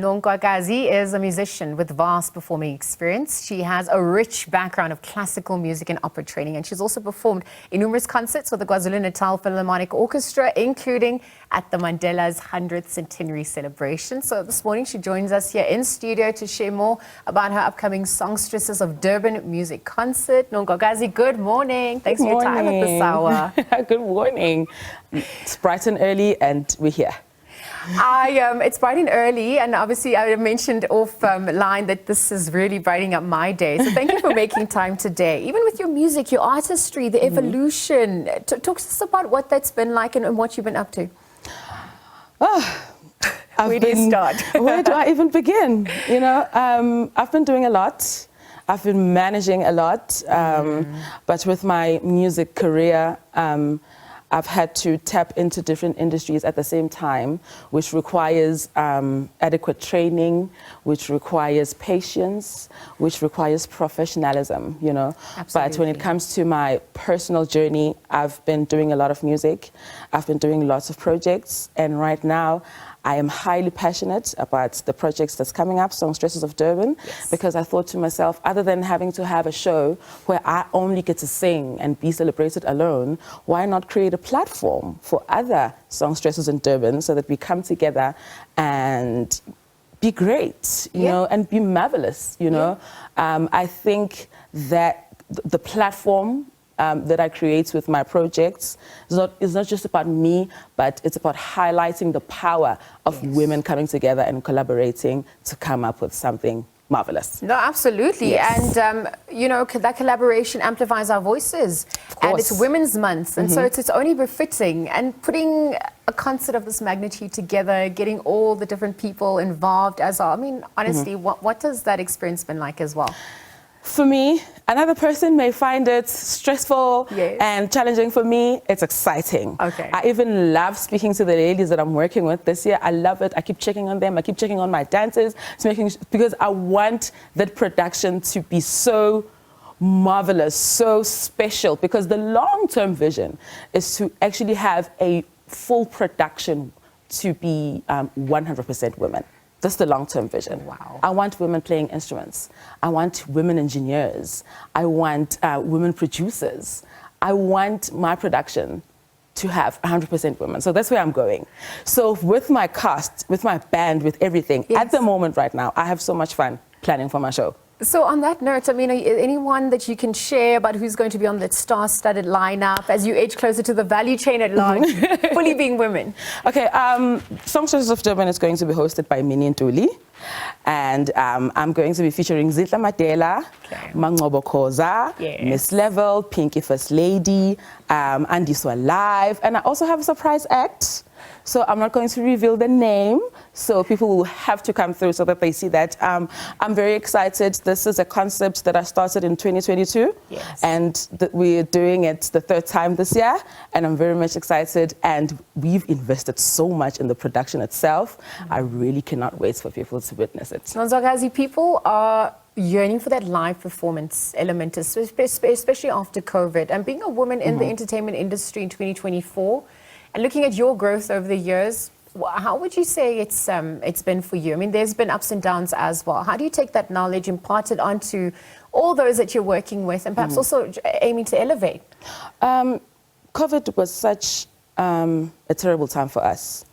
Nonzwakazi is a musician with vast performing experience. She has a rich background of classical music and opera training, and she's also performed in numerous concerts with the KwaZulu Natal Philharmonic Orchestra, including at the Mandela's 100th Centenary celebration. So this morning she joins us here in studio to share more about her upcoming Songstresses of Durban music concert. Nonzwakazi, good morning. Thanks for your time at this hour. Good morning. It's bright and early and we're here. It's bright and early, and obviously I mentioned line that this is really brightening up my day. So thank you for making time today. Even with your music, your artistry, the evolution. Talk to us about what that's been like and what you've been up to. Where do you start? Where do I even begin? You know, I've been doing a lot. I've been managing a lot, but with my music career, I've had to tap into different industries at the same time, which requires adequate training, which requires patience, which requires professionalism, you know. Absolutely. But when it comes to my personal journey, I've been doing a lot of music. I've been doing lots of projects, and right now I am highly passionate about the projects that's coming up, Songstresses of Durban, because I thought to myself, other than having to have a show where I only get to sing and be celebrated alone, why not create a platform for other songstresses in Durban so that we come together and be great, you know, and be marvelous, you know. I think that the platform that I create with my projects is not just about me, but it's about highlighting the power of women coming together and collaborating to come up with something marvelous. No, absolutely. And, you know, that collaboration amplifies our voices. And it's Women's Month. And so it's only befitting. And putting a concert of this magnitude together, getting all the different people involved as well. I mean, honestly, what does that experience been like as well? For me, another person may find it stressful and challenging. For me, it's exciting. Okay. I even love speaking to the ladies that I'm working with this year. I love it. I keep checking on them. I keep checking on my dancers, because I want that production to be so marvelous, so special, because the long-term vision is to actually have a full production to be 100% women. That's the long-term vision. Wow. I want women playing instruments. I want women engineers. I want women producers. I want my production to have 100% women. So that's where I'm going. So with my cast, with my band, with everything, at the moment right now, I have so much fun planning for my show. So on that note, I mean, anyone that you can share about who's going to be on that star-studded lineup as you edge closer to the value chain at large, fully being women? Okay, Songstresses of Durban is going to be hosted by Minnie and Tuli. And I'm going to be featuring Zitla Mandela, Mangobo Koza, Miss Level, Pinky First Lady, Andiswa Live, and I also have a surprise act. So I'm not going to reveal the name, so people will have to come through so that they see that. I'm very excited. This is a concept that I started in 2022, and we're doing it the third time this year, and I'm very much excited, and we've invested so much in the production itself. I really cannot wait for people to witness it. Nonzwakazi, people are yearning for that live performance element, especially after COVID, and being a woman in the entertainment industry in 2024, and looking at your growth over the years, how would you say it's been for you? I mean, there's been ups and downs as well. How do you take that knowledge, impart it onto all those that you're working with, and perhaps also aiming to elevate? COVID was such a terrible time for us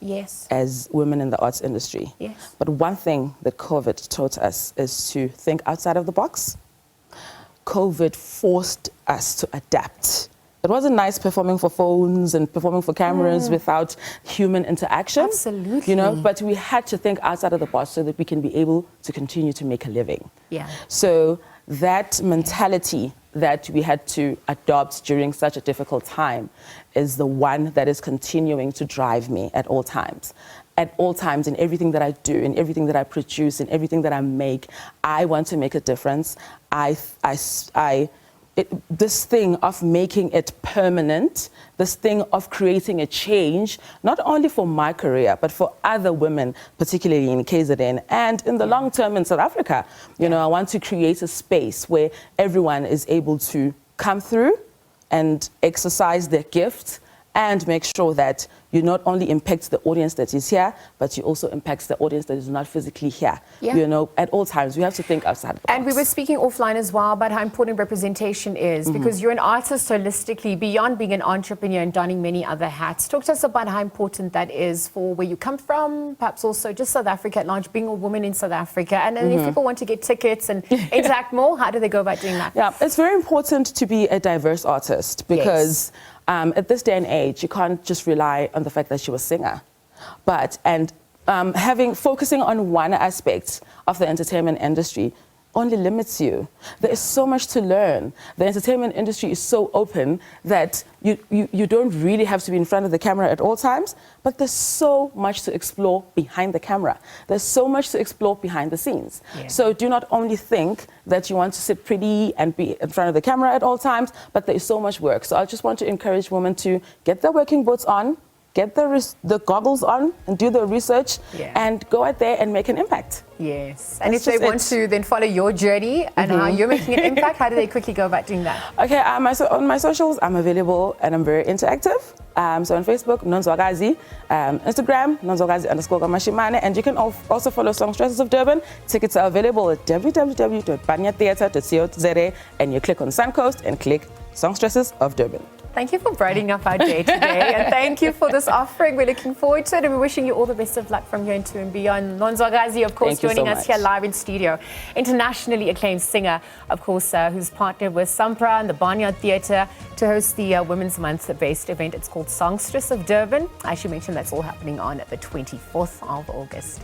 as women in the arts industry. But one thing that COVID taught us is to think outside of the box. COVID forced us to adapt. It wasn't nice performing for phones and performing for cameras without human interaction. Absolutely. You know, but we had to think outside of the box so that we can be able to continue to make a living. So that mentality that we had to adopt during such a difficult time is the one that is continuing to drive me at all times. At all times, in everything that I do, in everything that I produce, in everything that I make, I want to make a difference. This thing of making it permanent, this thing of creating a change, not only for my career, but for other women, particularly in KZN and in the long term in South Africa. You know, I want to create a space where everyone is able to come through and exercise their gifts and make sure that you not only impact the audience that is here, but you also impact the audience that is not physically here. Yeah. You know, at all times, we have to think outside the box. And we were speaking offline as well about how important representation is, because you're an artist holistically, beyond being an entrepreneur and donning many other hats. Talk to us about how important that is for where you come from, perhaps also just South Africa at large, being a woman in South Africa. And then if people want to get tickets and interact more, how do they go about doing that? Yeah, it's very important to be a diverse artist, because at this day and age, you can't just rely on the fact that you're a singer. Focusing on one aspect of the entertainment industry only limits you. There is so much to learn. The entertainment industry is so open that you don't really have to be in front of the camera at all times, but there's so much to explore behind the camera. There's so much to explore behind the scenes. Yeah. So do not only think that you want to sit pretty and be in front of the camera at all times, but there is so much work. So I just want to encourage women to get their working boots on, get the goggles on and do the research, and go out there and make an impact. Yes. And if they want to then follow your journey and how you're making an impact, how do they quickly go about doing that? Okay, on my socials, I'm available and I'm very interactive. So on Facebook, Nonzwakazi, Instagram, Nonzwakazi_Gamashimane, and you can also follow Songstresses of Durban. Tickets are available at www.banyatheatre.co.za, and you click on Suncoast and click Songstresses of Durban. Thank you for brightening up our day today, and thank you for this offering. We're looking forward to it, and we're wishing you all the best of luck from here into and beyond. Nonzwakazi, of course, joining us here live in studio. Internationally acclaimed singer, of course, who's partnered with Sampra and the Barnyard Theatre to host the Women's Month-based event. It's called Songstresses of Durban. I should mention that's all happening on the 24th of August.